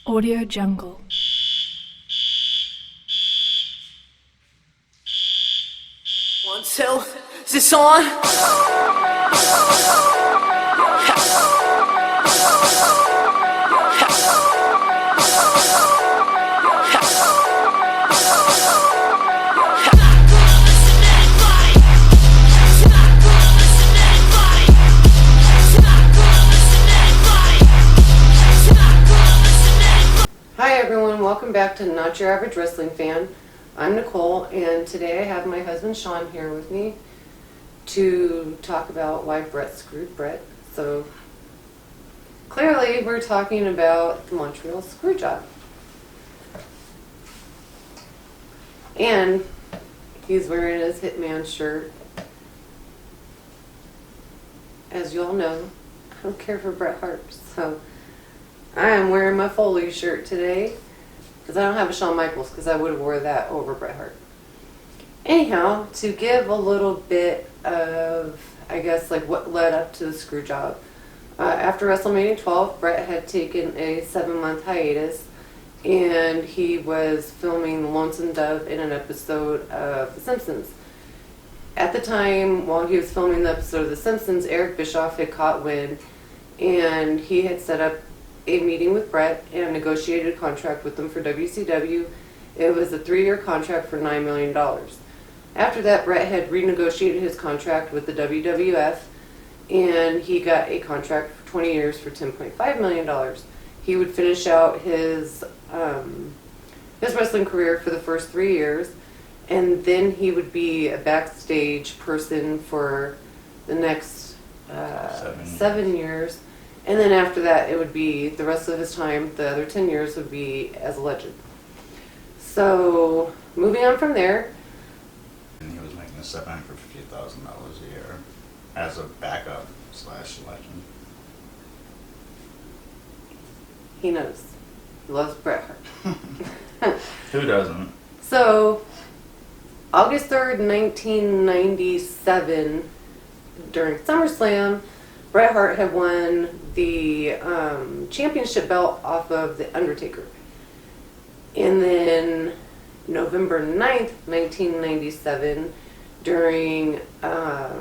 Audio Jungle. One, two, is this on? Hi everyone, welcome back to Not Your Average Wrestling Fan. I'm Nicole, and today I have my husband Shaun here with me to talk about why Bret screwed Bret. So clearly we're talking about the Montreal Screw Job. And he's wearing his Hitman shirt. As you all know, I don't care for Bret Hart, so I am wearing my Foley shirt today because I don't have a Shawn Michaels because I would have wore that over Bret Hart. Anyhow, to give a little bit of, I guess, like what led up to the screw job. After WrestleMania 12, Bret had taken a 7-month hiatus and he was filming The Lonesome Dove in an episode of The Simpsons. At the time, while he was filming the episode of The Simpsons, Eric Bischoff had caught wind and he had set up a meeting with Bret and negotiated a contract with them for WCW. It was a 3-year contract for $9 million. After that, Bret had renegotiated his contract with the WWF and he got a contract for 20 years for $10.5 million. He would finish out his wrestling career for the first 3 years, and then he would be a backstage person for the next 7 years. And then after that, it would be the rest of his time, the other 10 years would be as a legend. So, moving on from there. And he was making $750,000 a year as a backup / legend. He knows. He loves Bret Hart. Who doesn't? So, August 3rd, 1997, during SummerSlam, Bret Hart had won the championship belt off of The Undertaker. And then November 9th, 1997, during... I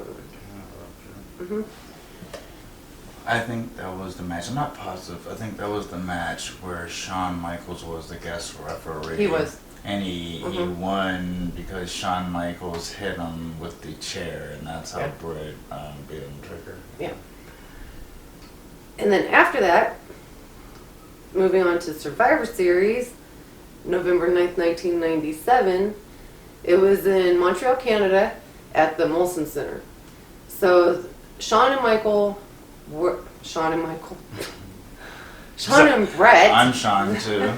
think that was the match. I'm not positive. I think that was the match where Shawn Michaels was the guest referee. He was. And he won because Shawn Michaels hit him with the chair, and that's how Bret beat Undertaker. Yeah. And then after that, moving on to Survivor Series, November 9th, 1997, it was in Montreal, Canada, at the Molson Center. So Shaun and Bret. I'm Shaun too.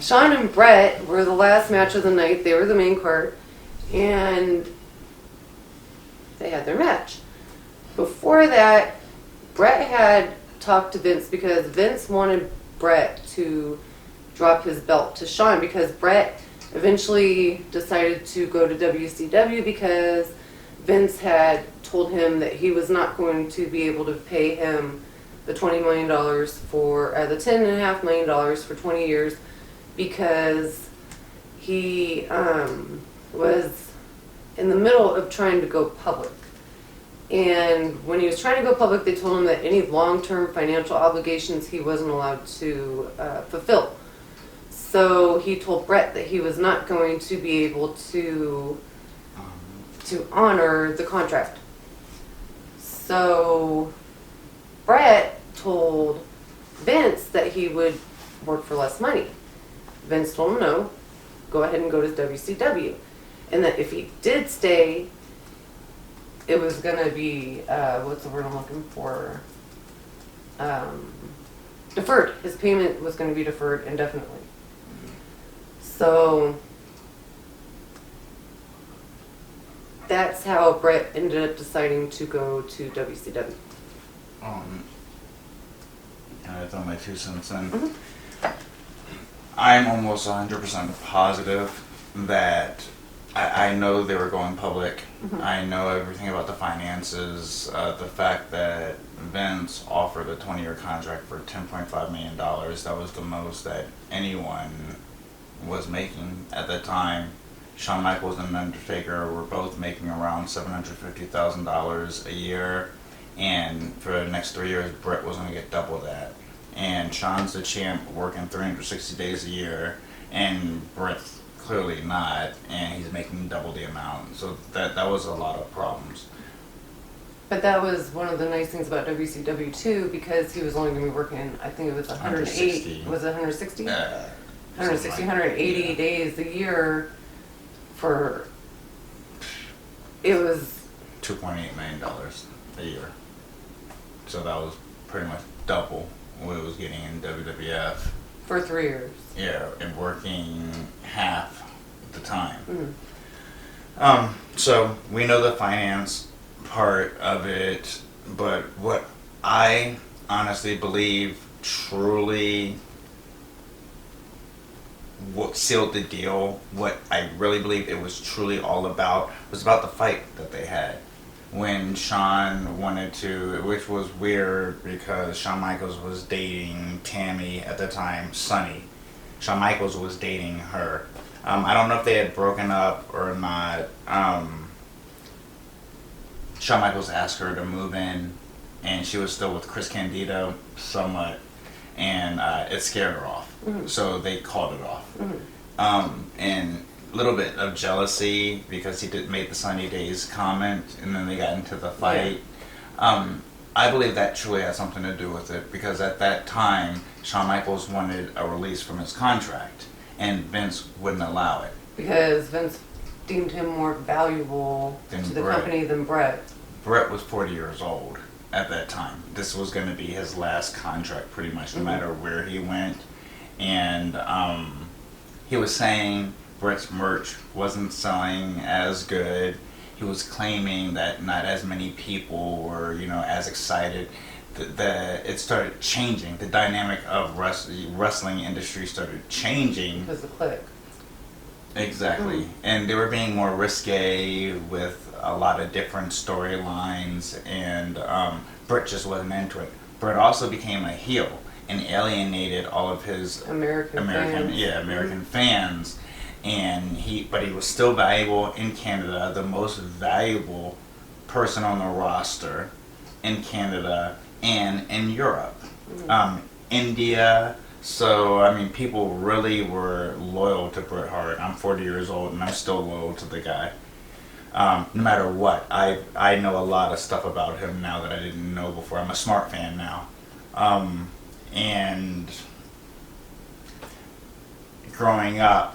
Shaun and Bret were the last match of the night. They were the main card, and they had their match. Before that, Bret had talked to Vince because Vince wanted Bret to drop his belt to Shaun because Bret eventually decided to go to WCW because Vince had told him that he was not going to be able to pay him the $20 million for the $10.5 million for 20 years because he was in the middle of trying to go public. And when he was trying to go public, they told him that any long-term financial obligations he wasn't allowed to fulfill. So he told Bret that he was not going to be able to honor the contract. So Bret told Vince that he would work for less money. Vince told him no, go ahead and go to WCW. And that if he did stay, it was going to be, what's the word I'm looking for? Deferred. His payment was going to be deferred indefinitely. So that's how Bret ended up deciding to go to WCW. Can I throw my 2 cents in? I'm almost 100% positive that I know they were going public. I know everything about the finances, the fact that Vince offered a 20-year contract for $10.5 million. That was the most that anyone was making at that time. Shawn Michaels and Undertaker were both making around $750,000 a year, and for the next 3 years, Bret was going to get double that. And Shawn's the champ, working 360 days a year, and Bret's clearly not, and he's making double the amount. So that was a lot of problems. But that was one of the nice things about WCW too, because he was only going to be working, I think it was 108, was it 160? 160, 180 days a year for, it was $2.8 million a year. So that was pretty much double what it was getting in WWF. for 3 years. Yeah, and working half the time. Mm. So we know the finance part of it, but what I honestly believe truly what sealed the deal, what I really believe it was truly all about, was about the fight that they had. When Shaun wanted to, which was weird because Shawn Michaels was dating Tammy at the time, Sunny. Shawn Michaels was dating her. I don't know if they had broken up or not. Shawn Michaels asked her to move in, and she was still with Chris Candido somewhat, and it scared her off. Mm-hmm. So they called it off. Mm-hmm. And a little bit of jealousy because he made the Sunny Days comment, and then they got into the fight. Yeah. I believe that truly had something to do with it, because at that time, Shawn Michaels wanted a release from his contract, and Vince wouldn't allow it. Because Vince deemed him more valuable to the company than Bret. Bret was 40 years old at that time. This was going to be his last contract pretty much, no matter where he went. And he was saying Bret's merch wasn't selling as good. He was claiming that not as many people were, as excited. It started changing. The dynamic of wrestling industry started changing. Because of the Click. Exactly. And they were being more risque with a lot of different storylines, and Bret just wasn't into it. Bret also became a heel and alienated all of his American fans. And but he was still valuable in Canada, the most valuable person on the roster in Canada and in Europe, India. So people really were loyal to Bret Hart. I'm 40 years old and I'm still loyal to the guy. No matter what, I know a lot of stuff about him now that I didn't know before. I'm a smart fan now, and growing up,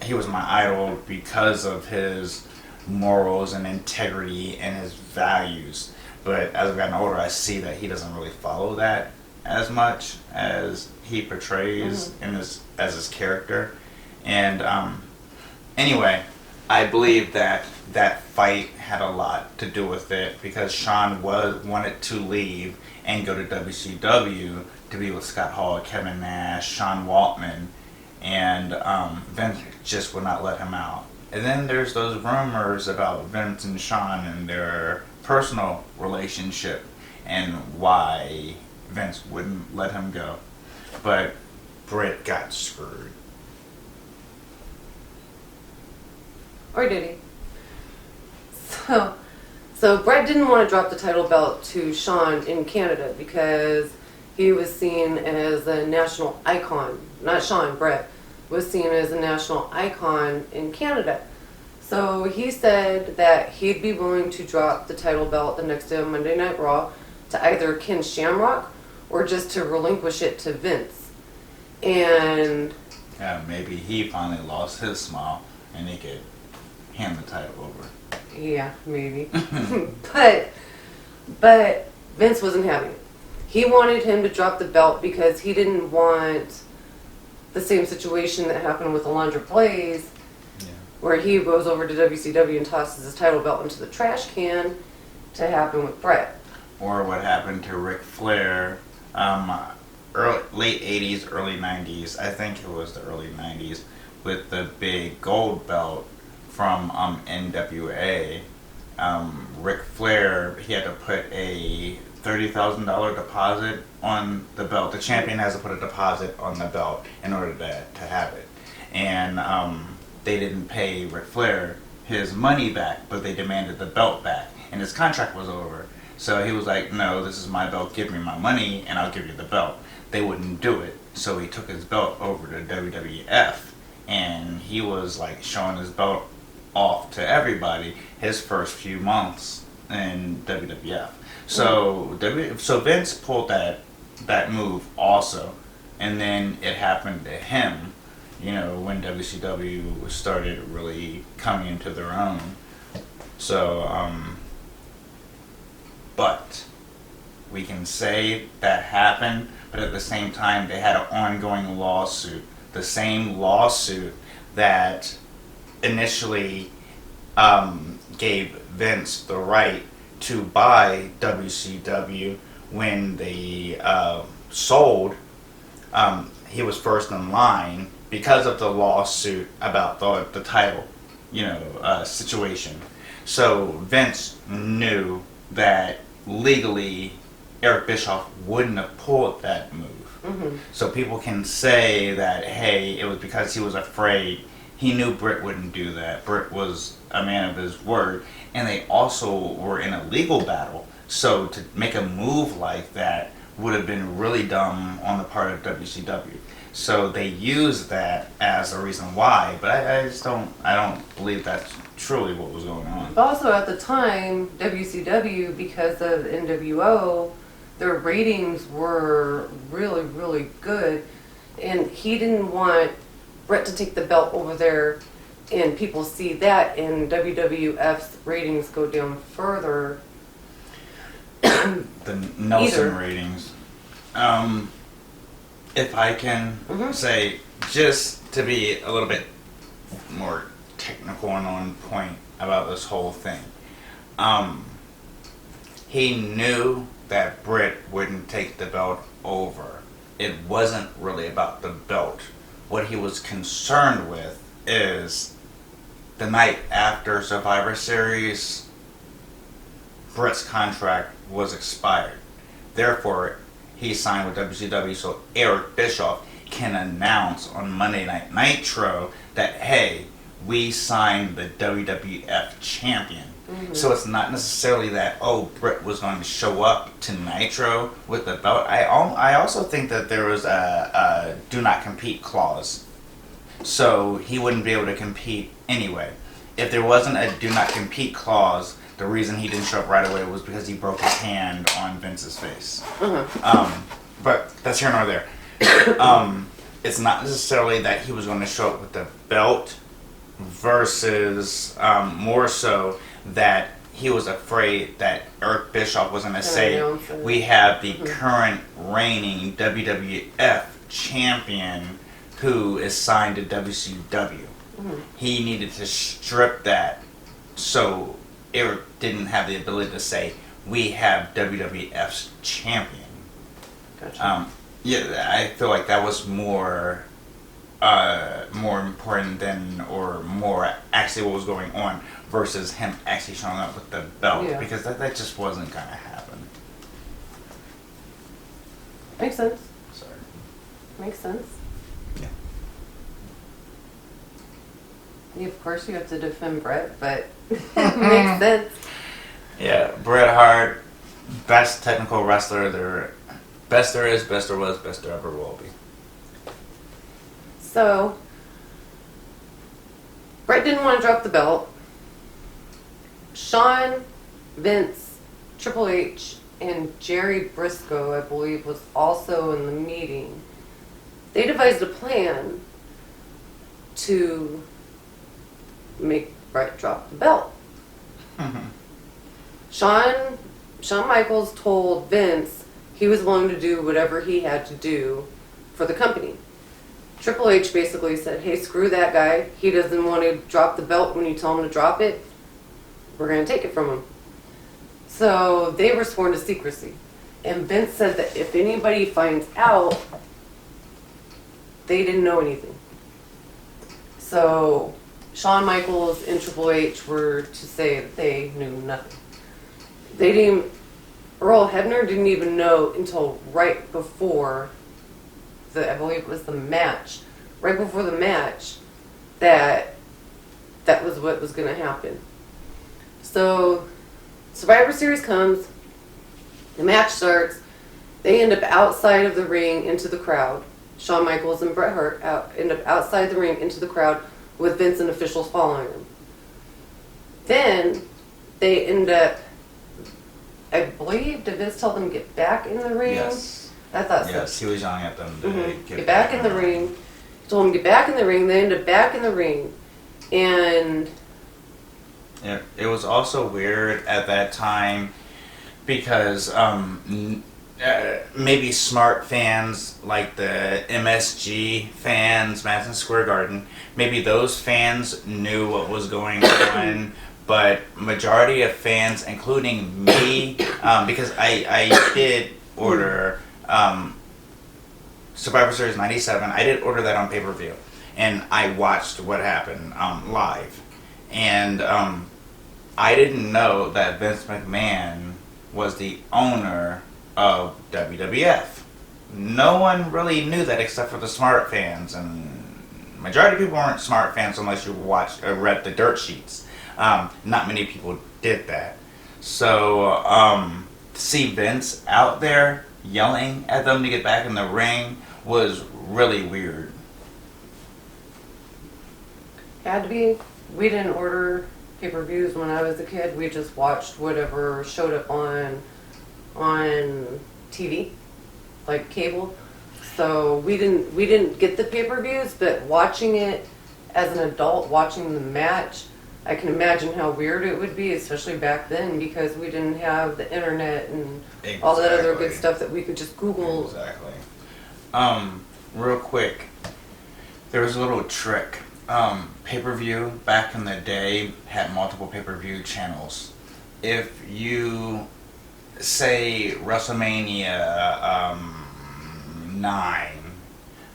he was my idol because of his morals and integrity and his values. But as I've gotten older, I see that he doesn't really follow that as much as he portrays as his character. And anyway, I believe that fight had a lot to do with it, because Shaun wanted to leave and go to WCW to be with Scott Hall, Kevin Nash, Sean Waltman, and Vince just would not let him out. And then there's those rumors about Vince and Shaun and their personal relationship and why Vince wouldn't let him go. But Bret got screwed. Or did he? So Bret didn't want to drop the title belt to Shaun in Canada because he was seen as a national icon. Not Shaun, Bret was seen as a national icon in Canada. So he said that he'd be willing to drop the title belt the next day on Monday Night Raw to either Ken Shamrock or just to relinquish it to Vince. And yeah, maybe he finally lost his smile and he could hand the title over. Yeah, maybe. but Vince wasn't having it. He wanted him to drop the belt because he didn't want the same situation that happened with Alundra Blaze, where he goes over to WCW and tosses his title belt into the trash can, to happen with Bret. Or what happened to Ric Flair, late 80s, early 90s, I think it was the early 90s, with the big gold belt from NWA. Ric Flair, he had to put a $30,000 deposit on the belt. The champion has to put a deposit on the belt in order to have it. And they didn't pay Ric Flair his money back, but they demanded the belt back. And his contract was over. So he was like, no, this is my belt, give me my money, and I'll give you the belt. They wouldn't do it. So he took his belt over to WWF, and he was like showing his belt off to everybody his first few months in WWF. So so Vince pulled that move also, and then it happened to him, you know, when WCW started really coming into their own. So, but we can say that happened, but at the same time they had an ongoing lawsuit. The same lawsuit that initially gave Vince the right to buy WCW when they sold. He was first in line because of the lawsuit about the title, you know, situation. So Vince knew that legally Eric Bischoff wouldn't have pulled that move. Mm-hmm. So people can say that, hey, it was because he was afraid. He knew Bret wouldn't do that. Bret was a man of his word. And they also were in a legal battle. So to make a move like that would have been really dumb on the part of WCW. So they used that as a reason why. But I don't believe that's truly what was going on. But also at the time, WCW, because of NWO, their ratings were really, really good. And he didn't want Bret to take the belt over there and people see that, and WWF's ratings go down further. The Nelson ratings. If I can say, just to be a little bit more technical and on point about this whole thing, he knew that Bret wouldn't take the belt over. It wasn't really about the belt. What he was concerned with is the night after Survivor Series, Bret's contract was expired. Therefore, he signed with WCW so Eric Bischoff can announce on Monday Night Nitro that, hey, we signed the WWF champion. Mm-hmm. So it's not necessarily that, oh, Bret was going to show up to Nitro with the belt. I also think that there was a do not compete clause. So he wouldn't be able to compete anyway. If there wasn't a do not compete clause, the reason he didn't show up right away was because he broke his hand on Vince's face. But that's here nor there. It's not necessarily that he was going to show up with the belt versus more so that he was afraid that Eric Bischoff was going to say, we have the current reigning WWF champion who is signed to WCW. He needed to strip that so Eric didn't have the ability to say, we have WWF's champion. Gotcha. Yeah, I feel like that was more important than, or more actually what was going on versus him actually showing up with the belt, because that just wasn't going to happen. Makes sense. Sorry. Makes sense. Yeah. Yeah, of course you have to defend Bret, but it makes sense. Yeah, Bret Hart, best technical wrestler there. Best there is, best there was, best there ever will be. So, Bret didn't want to drop the belt. Shaun, Vince, Triple H, and Jerry Briscoe, I believe, was also in the meeting. They devised a plan to make Bret drop the belt. Shawn Michaels told Vince he was willing to do whatever he had to do for the company. Triple H basically said, hey, screw that guy. He doesn't want to drop the belt when you tell him to drop it. We're going to take it from him. So they were sworn to secrecy. And Vince said that if anybody finds out, they didn't know anything. So Shawn Michaels and Triple H were to say that they knew nothing. They didn't, Earl Hebner didn't even know until right before I believe it was the match, right before the match, that was what was going to happen. So, Survivor Series comes, the match starts, they end up outside of the ring into the crowd. Shawn Michaels and Bret Hart end up outside the ring into the crowd with Vince and officials following them. Then, they end up, I believe, did Vince tell them to get back in the ring? Yes. I thought so. Yes, he was yelling at them to Get back in the ring. He told them to get back in the ring. They ended up back in the ring. And it was also weird at that time because maybe smart fans like the MSG fans, Madison Square Garden, maybe those fans knew what was going on. But majority of fans, including me, because I did order Survivor Series 97, I did order that on pay-per-view. And I watched what happened live. And I didn't know that Vince McMahon was the owner of WWF. No one really knew that except for the smart fans. And majority of people weren't smart fans unless you watched or read the dirt sheets. Not many people did that. So to see Vince out there yelling at them to get back in the ring was really weird. had to be. We didn't order pay-per-views when I was a kid. We just watched whatever showed up on TV, like cable. So we didn't get the pay-per-views, but watching it as an adult, watching the match, I can imagine how weird it would be, especially back then, because we didn't have the internet and all that other good stuff that we could just Google. Exactly. Real quick, there was a little trick. Pay-per-view back in the day had multiple pay-per-view channels. If you say WrestleMania 9,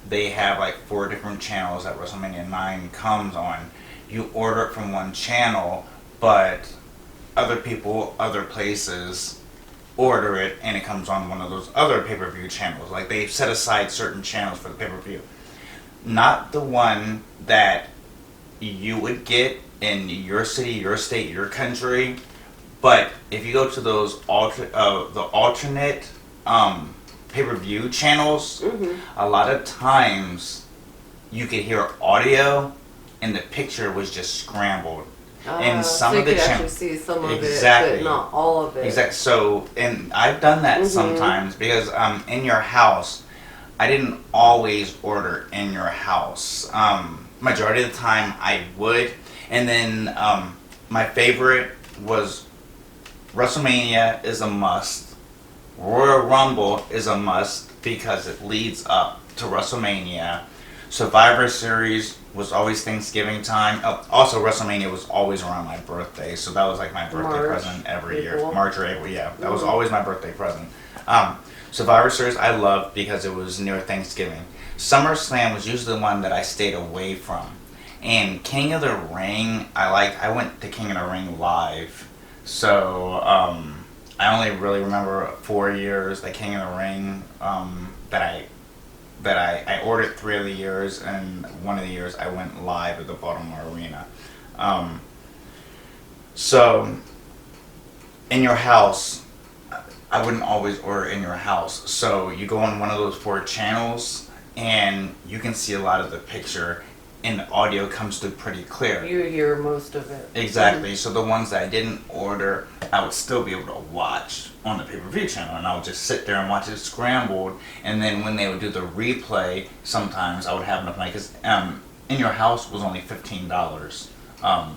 they have like 4 different channels that WrestleMania 9 comes on. You order it from one channel, but other people, other places order it and it comes on one of those other pay-per-view channels. Like they've set aside certain channels for the pay-per-view. Not the one that you would get in your city, your state, your country, but if you go to those alternate pay-per-view channels, a lot of times you could hear audio and the picture was just scrambled. And some so of the you could actually see some of it, but not all of it. Exactly. So, and I've done that sometimes because in your house, I didn't always order in your house. Majority of the time I would. And then my favorite was WrestleMania is a must. Royal Rumble is a must because it leads up to WrestleMania. Survivor Series was always Thanksgiving time. Also, WrestleMania was always around my birthday, so that was like my birthday present every year. March or April, yeah. That was always my birthday present. Survivor Series I loved because it was near Thanksgiving. SummerSlam was usually the one that I stayed away from. And King of the Ring, I went to King of the Ring live. So, I only really remember 4 years that King of the Ring that I ordered 3 of the years, and 1 of the years I went live at the Baltimore Arena. So, in your house, I wouldn't always order in your house. So you go on one of those 4 channels, and you can see a lot of the picture, and the audio comes through pretty clear. You hear most of it. Exactly. So the ones that I didn't order, I would still be able to watch on the pay-per-view channel, and I would just sit there and watch it scrambled. And then when they would do the replay, sometimes I would have enough money because in your house was only $15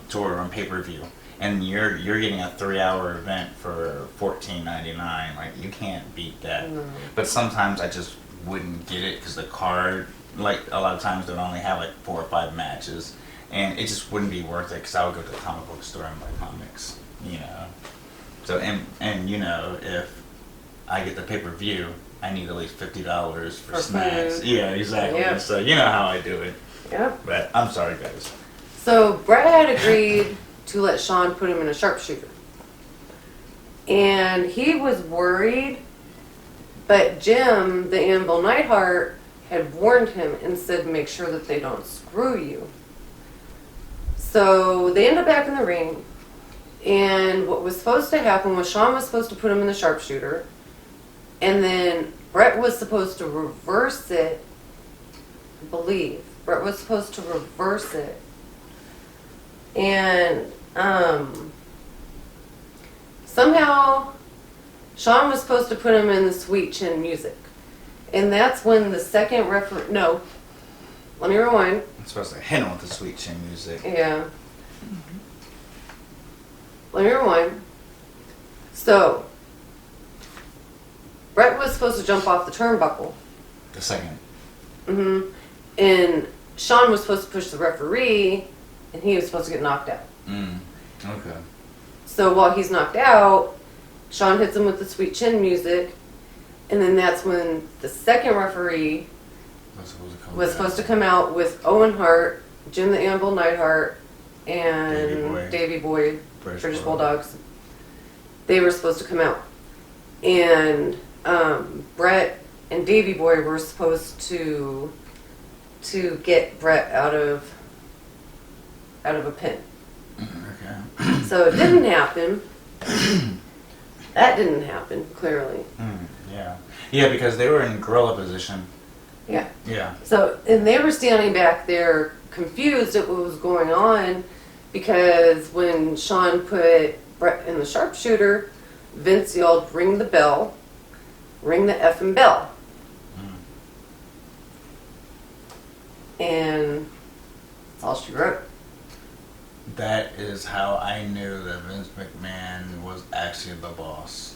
to order on pay-per-view, and you're getting a 3-hour event for $14.99. Like you can't beat that. No. But sometimes I just wouldn't get it because the card, like a lot of times they would only have like 4 or 5 matches, and it just wouldn't be worth it because I would go to the comic book store and buy comics, you know. So and you know, if I get the pay-per-view, I need at least $50 for snacks. Food. Yeah, exactly. Yep. So you know how I do it. Yep. But I'm sorry, guys. So Bret had agreed to let Shaun put him in a sharpshooter, And he was worried, but Jim, the Anvil Neidhart, had warned him and said, make sure that they don't screw you. So they end up back in the ring. And what was supposed to happen was Shaun was supposed to put him in the sharpshooter. And then Bret was supposed to reverse it, I believe. Bret was supposed to reverse it. And somehow Shaun was supposed to put him in the sweet chin music. And that's when the second referee... No. Let me rewind. I'm supposed to hit him with the sweet chin music. Yeah. Let me rewind. So, Bret was supposed to jump off the turnbuckle. The second. And Shaun was supposed to push the referee, and he was supposed to get knocked out. Okay. So while he's knocked out, Shaun hits him with the sweet chin music, and then that's when the second referee was supposed to come out with Owen Hart, Jim the Anvil Neidhart, and Davey Boy, British Bulldogs. They were supposed to come out. And Bret and Davey Boy were supposed to get Bret out of a pin. Okay. So it didn't happen. That didn't happen, clearly. Yeah. Yeah, because they were in gorilla position. Yeah. Yeah. So, and they were standing back there confused at what was going on, because when Shaun put Bret in the sharpshooter, Vince yelled, ring the bell, ring the effing bell. And that's all she wrote. That is how I knew that Vince McMahon was actually the boss.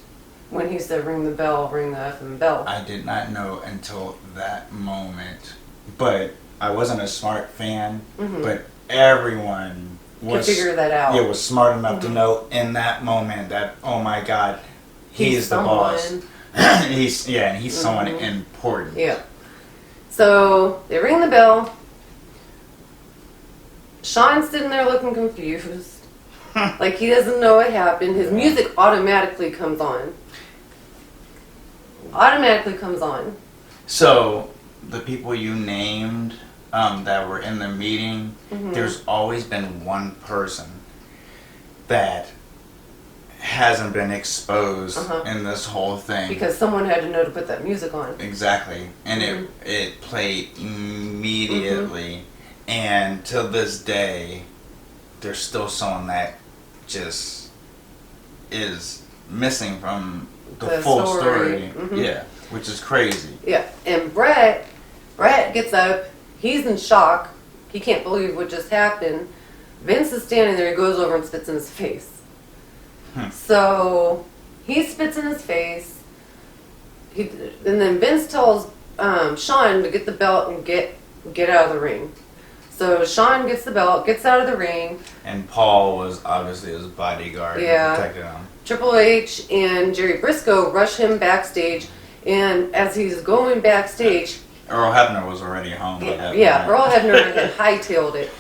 When he said ring the bell, ring the effing bell. I did not know until that moment. But I wasn't a smart fan, but everyone was... Could figure that out. Yeah, was smart enough to know in that moment that, oh my God, he's the boss. he's someone important. Yeah. So they ring the bell. Shaun's sitting there looking confused. Like he doesn't know what happened. His music automatically comes on. So the people you named that were in the meeting, there's always been one person that hasn't been exposed in this whole thing. Because someone had to know to put that music on. Exactly. And it played immediately. And to this day, there's still someone that just is missing from the full story. Yeah, which is crazy. Yeah, and Bret gets up. He's in shock. He can't believe what just happened. Vince is standing there. He goes over and spits in his face. So he spits in his face. And then Vince tells Shaun to get the belt and get out of the ring. So Shaun gets the belt, gets out of the ring. And Paul was obviously his bodyguard and protected him. Triple H and Jerry Briscoe rush him backstage, and as he's going backstage... Earl Hebner was already home. Yeah, Earl Hebner had hightailed it.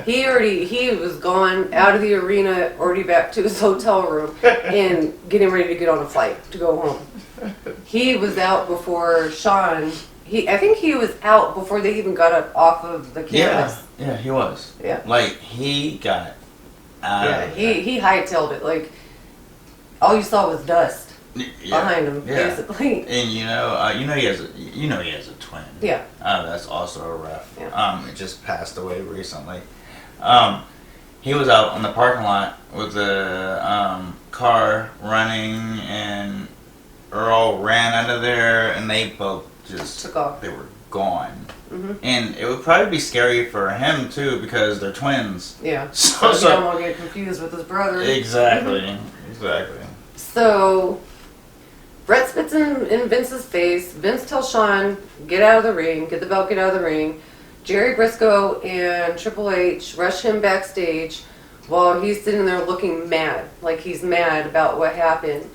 He was gone out of the arena, already back to his hotel room, and getting ready to get on a flight to go home. He was out before Shaun... I think he was out before they even got up off of the canvas. Yeah, he was. Yeah. Like, he got out of it. He hightailed it. Like, all you saw was dust behind him, basically. And he has a twin. Yeah. That's also a ref. Yeah. It just passed away recently. He was out in the parking lot with the car running, and Earl ran out of there, and they both just took off. They were gone. And it would probably be scary for him too, because they're twins. Yeah. So he don't want to get confused with his brother. Exactly. So Bret spits in Vince's face. Vince tells Shaun, get out of the ring, get the belt, get out of the ring. Jerry Briscoe and Triple H rush him backstage while he's sitting there looking mad, like he's mad about what happened.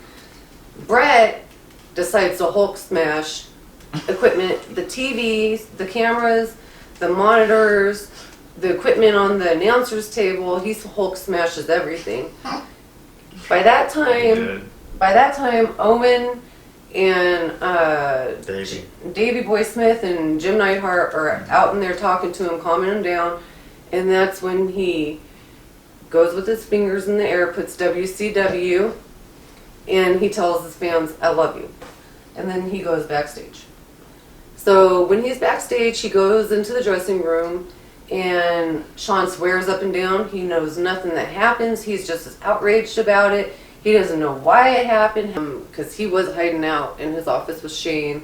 Bret decides to Hulk smash equipment, the TVs, the cameras, the monitors, the equipment on the announcer's table. He Hulk smashes everything. By that time, by that time, Owen and Davey Boy Smith and Jim Neidhart are out in there talking to him, calming him down, and that's when he goes with his fingers in the air, puts WCW, and he tells his fans, "I love you," and then he goes backstage. So when he's backstage, he goes into the dressing room, and Shaun swears up and down he knows nothing that happens. He's just as outraged about it. He doesn't know why it happened, because he was hiding out in his office with Shane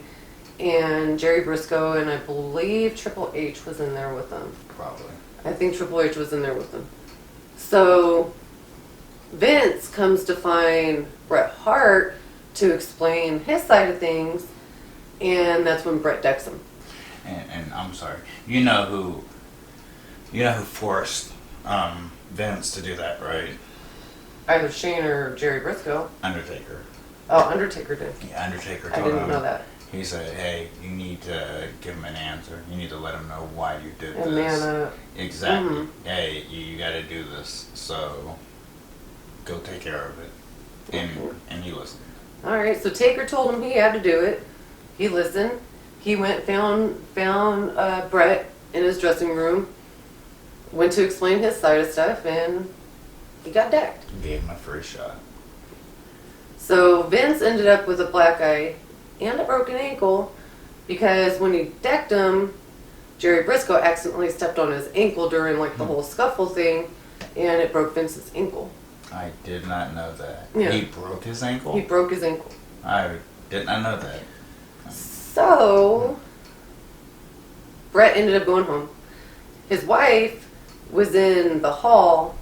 and Jerry Briscoe, and I believe Triple H was in there with them. Probably. I think Triple H was in there with them. So Vince comes to find Bret Hart to explain his side of things, and that's when Bret decks him. And I'm sorry. You know who forced Vince to do that, right? Either Shane or Jerry Briscoe. Undertaker. Oh, Undertaker did. Yeah, Undertaker I told didn't him. know that. He said, "Hey, you need to give him an answer. You need to let him know why you did And this." man up. Exactly. Mhm. Hey, you got to do this. So go take care of it. And he listened. Alright, so Taker told him he had to do it. He listened. He went, found Bret in his dressing room, went to explain his side of stuff, and he got decked. Gave him a free shot. So Vince ended up with a black eye and a broken ankle because when he decked him, Jerry Briscoe accidentally stepped on his ankle during like the whole scuffle thing, and it broke Vince's ankle. I did not know that. Yeah. He broke his ankle? He broke his ankle. I did not know that. So Bret ended up going home. His wife was in the hall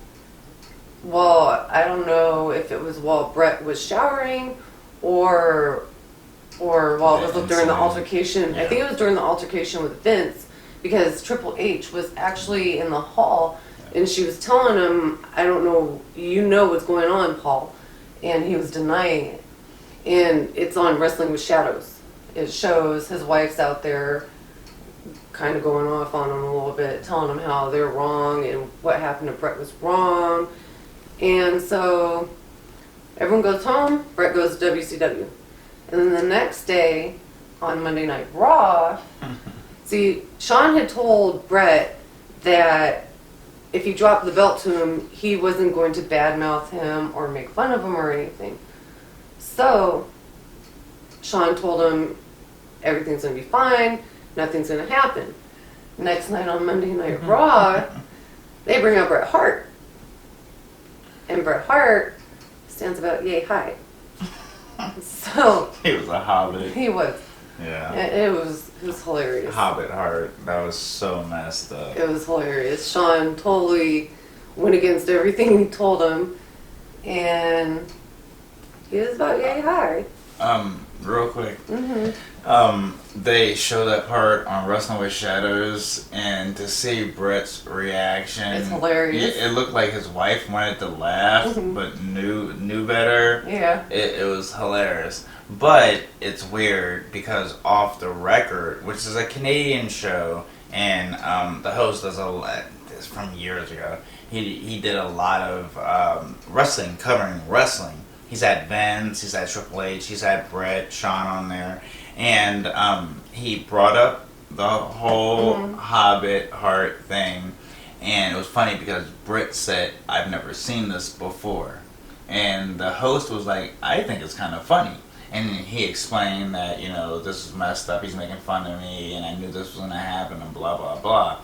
while, I don't know if it was while Bret was showering or while it was during the altercation. Yeah. I think it was during the altercation with Vince, because Triple H was actually in the hall and she was telling him, "I don't know, you know what's going on, Paul," and he was denying it. And it's on Wrestling with Shadows. It shows his wife's out there kind of going off on him a little bit, telling him how they're wrong and what happened to Bret was wrong. And so everyone goes home, Bret goes to WCW. And then the next day, on Monday Night Raw, see, Shaun had told Bret that if he dropped the belt to him, he wasn't going to badmouth him or make fun of him or anything. So Shaun told him everything's going to be fine, nothing's going to happen. Next night on Monday Night Raw, they bring out Bret Hart. And Bret Hart stands about yay high. So He was a hobbit. he was. Yeah. It was hilarious. Hobbit heart. That was so messed up. It was hilarious. Shaun totally went against everything he told him, and he was about yay high. Real quick. Mm-hmm. They show that part on Wrestling with Shadows, and to see Bret's reaction, It's hilarious. It looked like his wife wanted to laugh, Mhm. but knew better. Yeah. It was hilarious. But it's weird because Off the Record, which is a Canadian show, and the host does a lot, this from years ago, he did a lot of wrestling, covering wrestling. He's had Vince, he's had Triple H, he's had Bret, Shaun on there, and he brought up the whole Hobbit heart thing, and it was funny because Bret said, "I've never seen this before," and the host was like, "I think it's kind of funny." And he explained that, this is messed up, he's making fun of me, and I knew this was going to happen, and blah, blah, blah.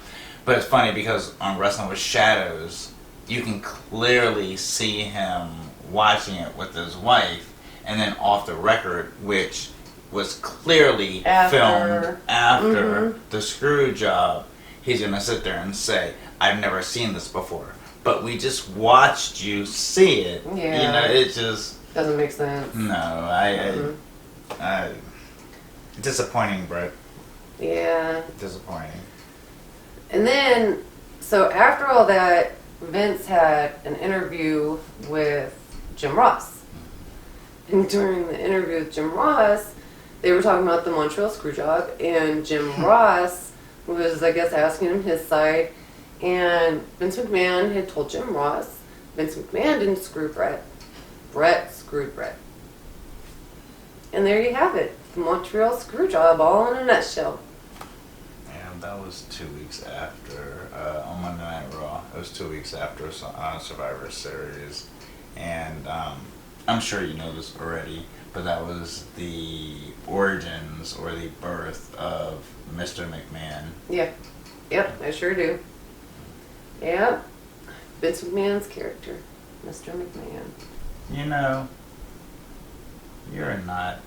But it's funny because on Wrestling with Shadows, you can clearly see him watching it with his wife, and then Off the Record, which was clearly filmed after the Screw Job, he's going to sit there and say, "I've never seen this before, but we just watched you see it." Yeah. It just... Doesn't make sense. No, I disappointing, Bret. Yeah. Disappointing. And then, so after all that, Vince had an interview with Jim Ross. And during the interview with Jim Ross, they were talking about the Montreal Screw Job, and Jim Ross was, I guess, asking him his side. And Vince McMahon had told Jim Ross Vince McMahon didn't screw Bret. Bret screwed Bret. And there you have it. The Montreal Screw Job, all in a nutshell. And that was 2 weeks after, on Monday Night Raw. It was 2 weeks after Survivor Series. And I'm sure you know this already, but that was the origins or the birth of Mr. McMahon. Yeah. Yep, I sure do. Yep. Vince McMahon's character, Mr. McMahon. You know, you're not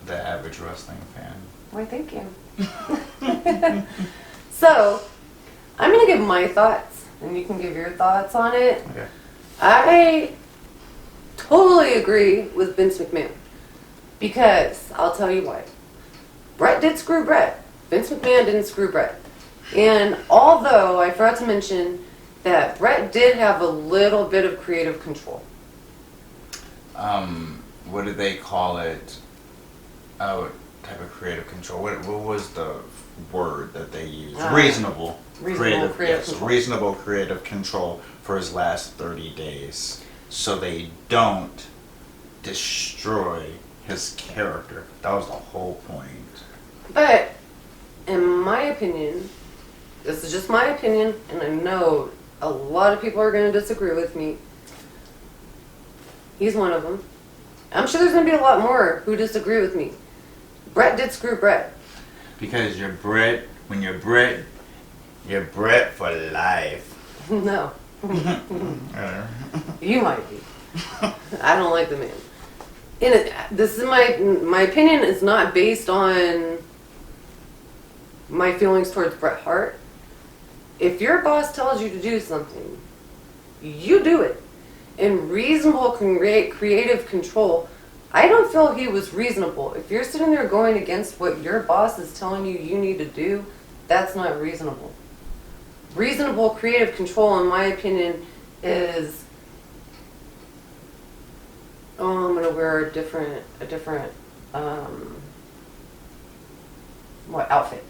the average wrestling fan. Why, thank you. So, I'm going to give my thoughts, and you can give your thoughts on it. Okay. I totally agree with Vince McMahon. Because, I'll tell you why. Bret did screw Bret. Vince McMahon didn't screw Bret. And although I forgot to mention that Bret did have a little bit of creative control. What did they call it? Oh, type of creative control. What was the word that they used? Reasonable. Reasonable creative control. Reasonable creative control for his last 30 days. So they don't destroy his character. That was the whole point. But, in my opinion, this is just my opinion, and I know a lot of people are going to disagree with me. He's one of them. I'm sure there's going to be a lot more who disagree with me. Bret did screw Bret. Because you're Bret, when you're Bret for life. No. You might be. I don't like the man. This is my opinion is not based on my feelings towards Bret Hart. If your boss tells you to do something, you do it. In reasonable creative control, I don't feel he was reasonable. If you're sitting there going against what your boss is telling you need to do, that's not reasonable. Reasonable creative control, in my opinion, is I'm gonna wear a different outfit.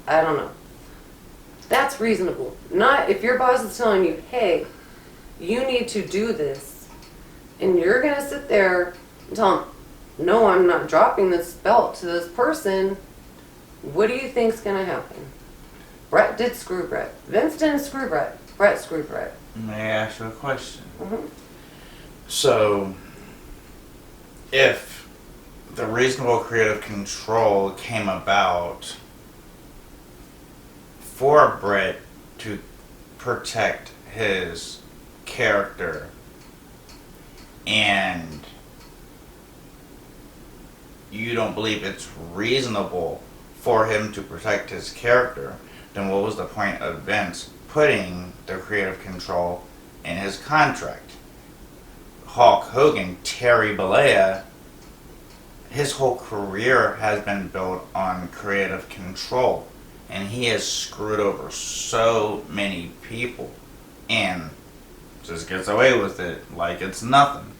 I don't know. That's reasonable. Not if your boss is telling you, hey, you need to do this, and you're gonna sit there and tell them, no, I'm not dropping this belt to this person. What do you think's gonna happen? Bret did screw Bret. Vince didn't screw Bret. Bret screwed Bret. May I ask you a question? Mm-hmm. So, if the reasonable creative control came about for Bret to protect his character, and you don't believe it's reasonable for him to protect his character, then what was the point of Vince putting the creative control in his contract? Hulk Hogan, Terry Bollea, his whole career has been built on creative control, and he has screwed over so many people and just gets away with it like it's nothing.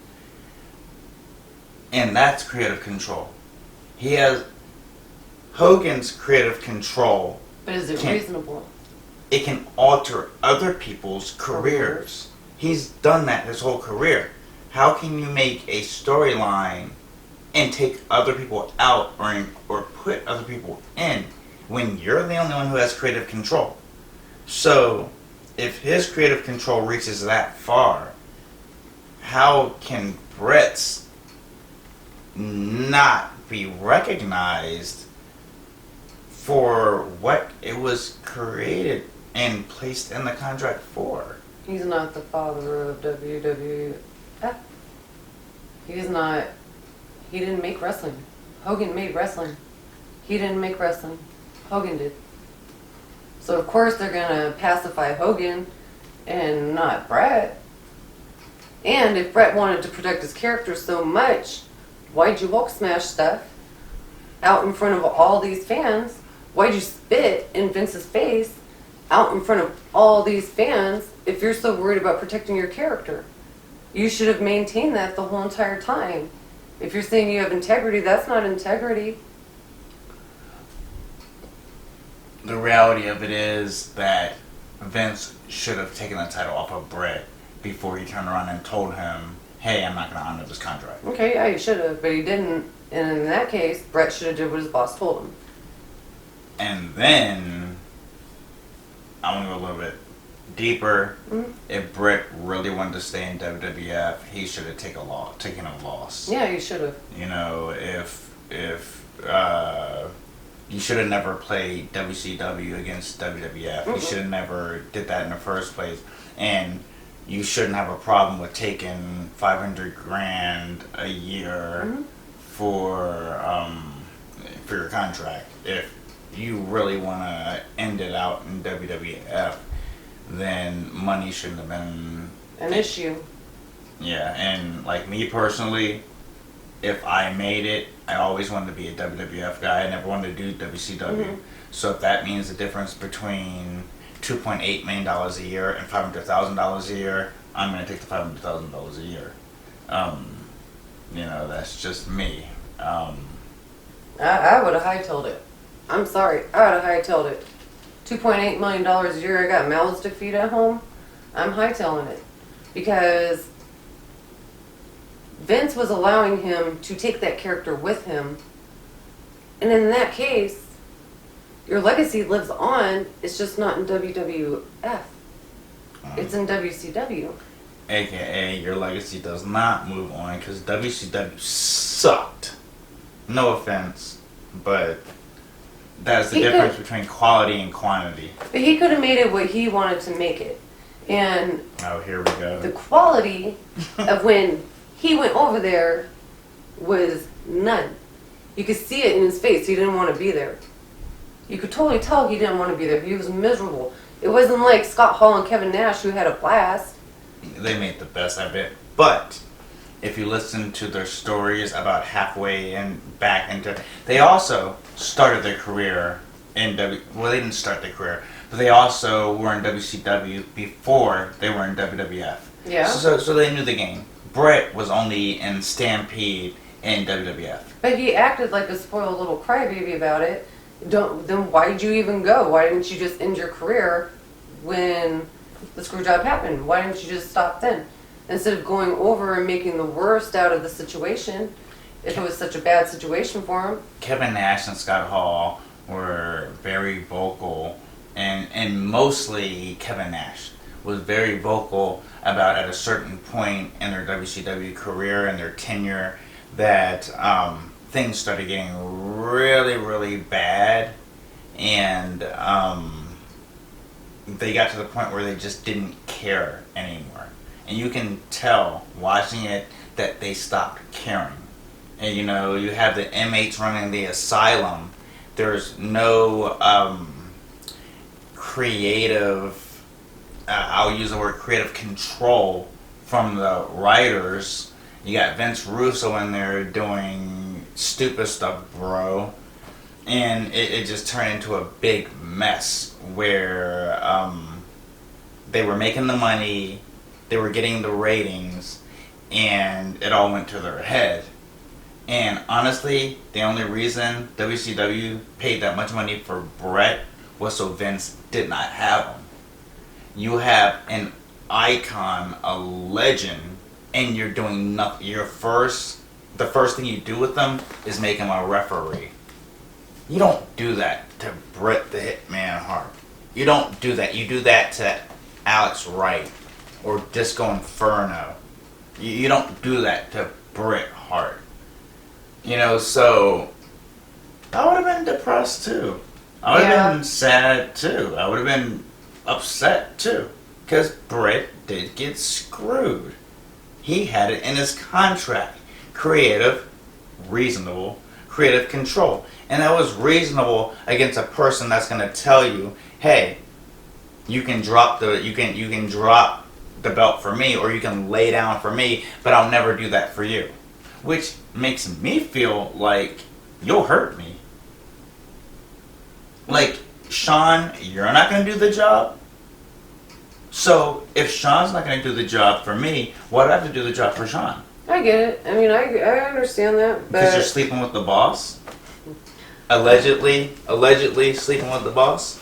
And that's creative control. He has Hogan's creative control. But is it reasonable? It can alter other people's careers. He's done that his whole career. How can you make a storyline and take other people out or put other people in when you're the only one who has creative control? So, if his creative control reaches that far, how can Bret's not be recognized for what it was created and placed in the contract for? He's not the father of WWF. He's not. He didn't make wrestling. Hogan made wrestling. He didn't make wrestling. Hogan did. So of course they're gonna pacify Hogan and not Bret. And if Bret wanted to protect his character so much, why'd you Hulk smash stuff out in front of all these fans? Why'd you spit in Vince's face out in front of all these fans if you're so worried about protecting your character? You should have maintained that the whole entire time. If you're saying you have integrity, that's not integrity. The reality of it is that Vince should have taken the title off of Bret before he turned around and told him, hey, I'm not going to honor this contract. Okay, yeah, he should have, but he didn't. And in that case, Bret should have did what his boss told him. And then, I want to go a little bit deeper. Mm-hmm. If Bret really wanted to stay in WWF, he should have taken a loss. Yeah, he should have. You know, if you should have never played WCW against WWF. You should have never did that in the first place. And you shouldn't have a problem with taking $500,000 a year for your contract. If you really want to end it out in WWF, then money shouldn't have been An issue. Yeah, and like me personally, if I made it, I always wanted to be a WWF guy. I never wanted to do WCW. So if that means the difference between $2.8 million a year and $500,000 a year, I'm going to take the $500,000 a year. You know, that's just me. I would have hightailed it. I'm sorry. I would have hightailed it. $2.8 million a year, I got mouths to feed at home. I'm hightailing it. Because Vince was allowing him to take that character with him. And in that case, your legacy lives on. It's just not in WWF. It's in WCW. AKA, your legacy does not move on because WCW sucked. No offense, but that's the difference between quality and quantity. But he could have made it what he wanted to make it. And oh, here we go. The quality of when he went over there was none. You could see it in his face. He didn't want to be there. You could totally tell he didn't want to be there. He was miserable. It wasn't like Scott Hall and Kevin Nash who had a blast. They made the best of it. But if you listen to their stories about halfway and back into... They also started their career in well, they didn't start their career, but they also were in WCW before they were in WWF. Yeah. So they knew the game. Bret was only in Stampede in WWF. But he acted like a spoiled little crybaby about it. Then why did you even go? Why didn't you just end your career when the screw job happened? Why didn't you just stop then? Instead of going over and making the worst out of the situation, if it was such a bad situation for him. Kevin Nash and Scott Hall were very vocal, and mostly Kevin Nash was very vocal about at a certain point in their WCW career and their tenure that things started getting really, really bad, and they got to the point where they just didn't care anymore. And you can tell, watching it, that they stopped caring. And you know, you have the inmates running the asylum. There's no creative, I'll use the word creative control from the writers. You got Vince Russo in there doing stupid stuff, bro. And it just turned into a big mess where they were making the money, they were getting the ratings, and it all went to their head. And honestly, the only reason WCW paid that much money for Bret was so Vince did not have him. You have an icon, a legend, and you're doing nothing. The first thing you do with them is make him a referee. You don't do that to Bret the Hitman Hart. You don't do that. You do that to Alex Wright or Disco Inferno. You don't do that to Bret Hart. You know, so I would have been depressed too. I would have been sad too. I would have been upset too. Because Bret did get screwed. He had it in his contract. Reasonable creative control. And that was reasonable against a person that's going to tell you, hey, you can drop the belt for me, or you can lay down for me, but I'll never do that for you. Which makes me feel like you'll hurt me. Like, Shaun, you're not going to do the job. So if Shaun's not going to do the job for me, why do I have to do the job for Shaun? I get it. I mean, I understand that. But Because you're sleeping with the boss? Allegedly sleeping with the boss?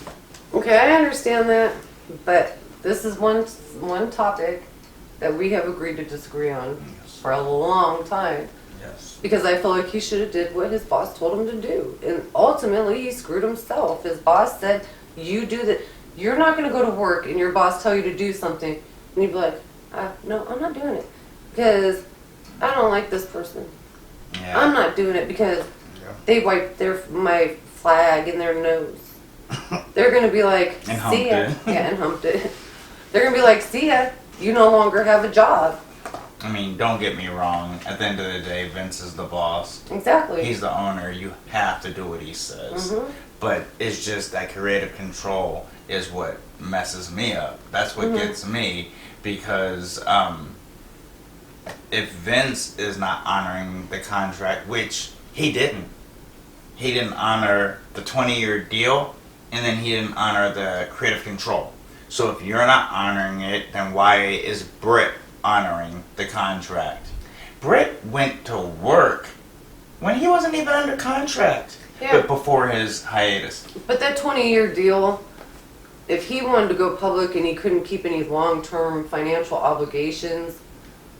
okay, I understand that. But this is one topic that we have agreed to disagree on. Yes. for a long time. Yes. Because I feel like he should have did what his boss told him to do. And ultimately, he screwed himself. His boss said, you do that. You're not going to go to work and your boss tell you to do something. And you'd be like, no, I'm not doing it. Because I don't like this person. Yeah. I'm not doing it because they wiped my flag in their nose. They're going to be like, And see ya. humped it. Yeah, and humped it. They're going to be like, see ya. You no longer have a job. I mean, don't get me wrong. At the end of the day, Vince is the boss. Exactly. He's the owner. You have to do what he says. Mm-hmm. But it's just that creative control is what messes me up. That's what gets me, because if Vince is not honoring the contract, which he didn't honor the 20-year deal, and then he didn't honor the creative control. So if you're not honoring it, then why is Bret honoring the contract? Bret went to work when he wasn't even under contract. Yeah. But before his hiatus. But that 20-year deal, if he wanted to go public and he couldn't keep any long-term financial obligations,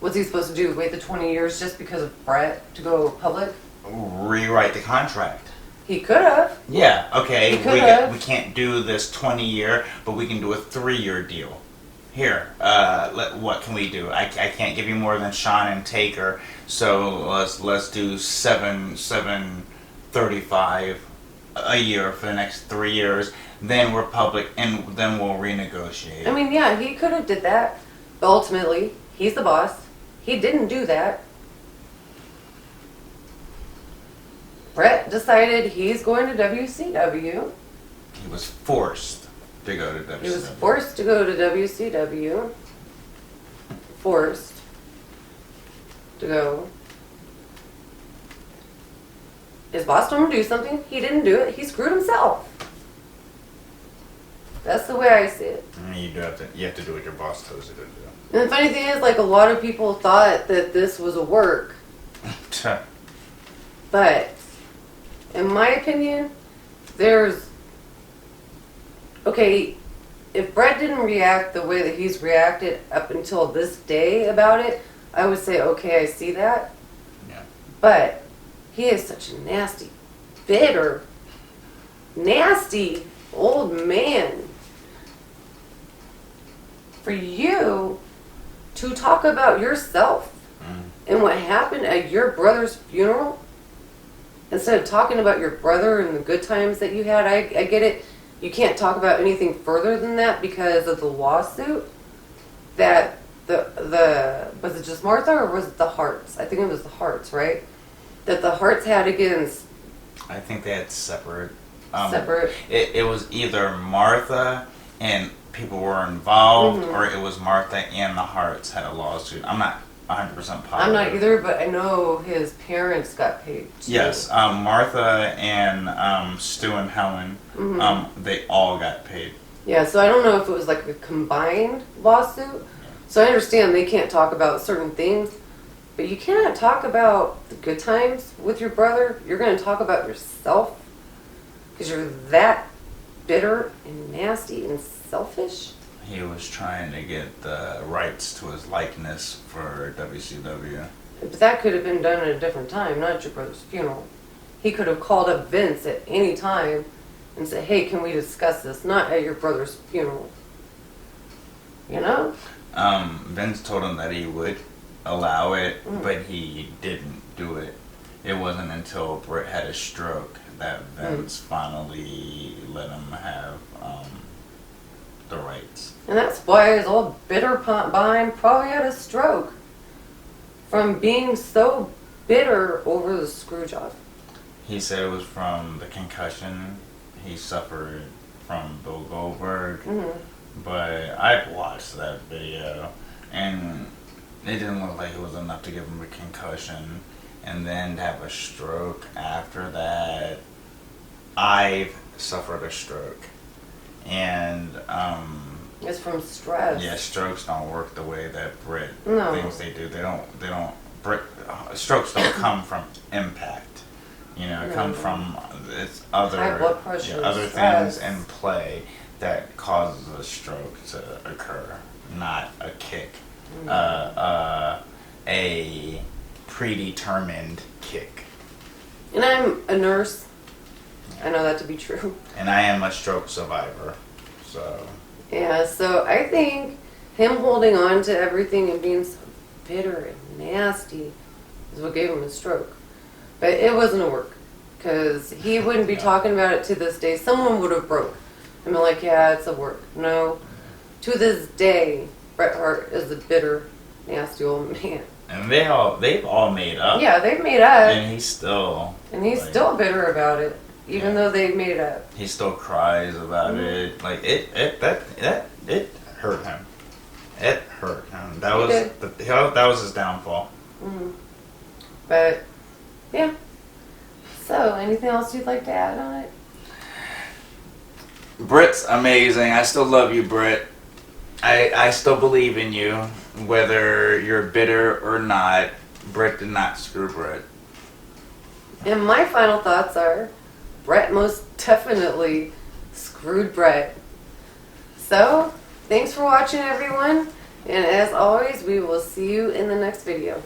what's he supposed to do? Wait the 20 years just because of Bret to go public? Rewrite the contract. He could have. Yeah, okay, He could've. we can't do this 20-year, but we can do a 3-year deal. Here, what can we do? I can't give you more than Shaun and Taker, so let's do 735 a year for the next 3 years. Then we're public, and then we'll renegotiate. I mean, yeah, he could have did that. But ultimately, he's the boss. He didn't do that. Bret decided he's going to WCW. He was forced to go to WCW. He was forced to go to WCW. Forced to go. His boss told him to do something. He didn't do it. He screwed himself. That's the way I see it. I mean, you have to do what your boss tells you to do. And the funny thing is, like, a lot of people thought that this was a work. But, in my opinion, okay, if Bret didn't react the way that he's reacted up until this day about it, I would say, okay, I see that. Yeah. But he is such a nasty, bitter, nasty old man. For you to talk about yourself and what happened at your brother's funeral, instead of talking about your brother and the good times that you had, I get it. You can't talk about anything further than that because of the lawsuit that was it just Martha or was it the Harts? I think it was the Harts, right? That the Harts had against. I think they had separate. Separate. It was either Martha and people were involved, or it was Martha and the Harts had a lawsuit. I'm not 100% positive. I'm not either, but I know his parents got paid too. Yes, Martha and Stu and Helen, they all got paid. Yeah, so I don't know if it was like a combined lawsuit. So I understand they can't talk about certain things, but you cannot talk about the good times with your brother. You're going to talk about yourself because you're that bitter and nasty and selfish. He was trying to get the rights to his likeness for WCW. But that could have been done at a different time, not at your brother's funeral. He could have called up Vince at any time and said, hey, can we discuss this? Not at your brother's funeral. You know? Vince told him that he would allow it, but he didn't do it. It wasn't until Bret had a stroke that Vince finally let him have the rights. And that's why his old bitter behind probably had a stroke from being so bitter over the screw job. He said it was from the concussion he suffered from Bill Goldberg. But I've watched that video, and it didn't look like it was enough to give him a concussion. And then to have a stroke after that. I've suffered a stroke. And, It's from stress. yeah, strokes don't work the way that Bret No. thinks they do. Strokes don't come from impact. You know, it comes from it's other, High blood pressure, other stress. things in play that causes a stroke to occur, not a kick. a predetermined kick. And I'm a nurse. I know that to be true. And I am a stroke survivor. So Yeah, so I think him holding on to everything and being so bitter and nasty is what gave him a stroke. But it wasn't a work, because he wouldn't be talking about it to this day. Someone would have broke. I'm like, yeah, it's a work. No. To this day, Bret Hart is a bitter, nasty old man. and they've all made up. Yeah, they've made up. And he's still Still bitter about it, even though they've made up. he still cries about it. Like it hurt him. It hurt him. That was his downfall. Mm-hmm. But, yeah. So, anything else you'd like to add on it? Bret's amazing. I still love you, Bret. I still believe in you, whether you're bitter or not. Bret did not screw Bret. And my final thoughts are, Bret most definitely screwed Bret. So, thanks for watching, everyone. And as always, we will see you in the next video.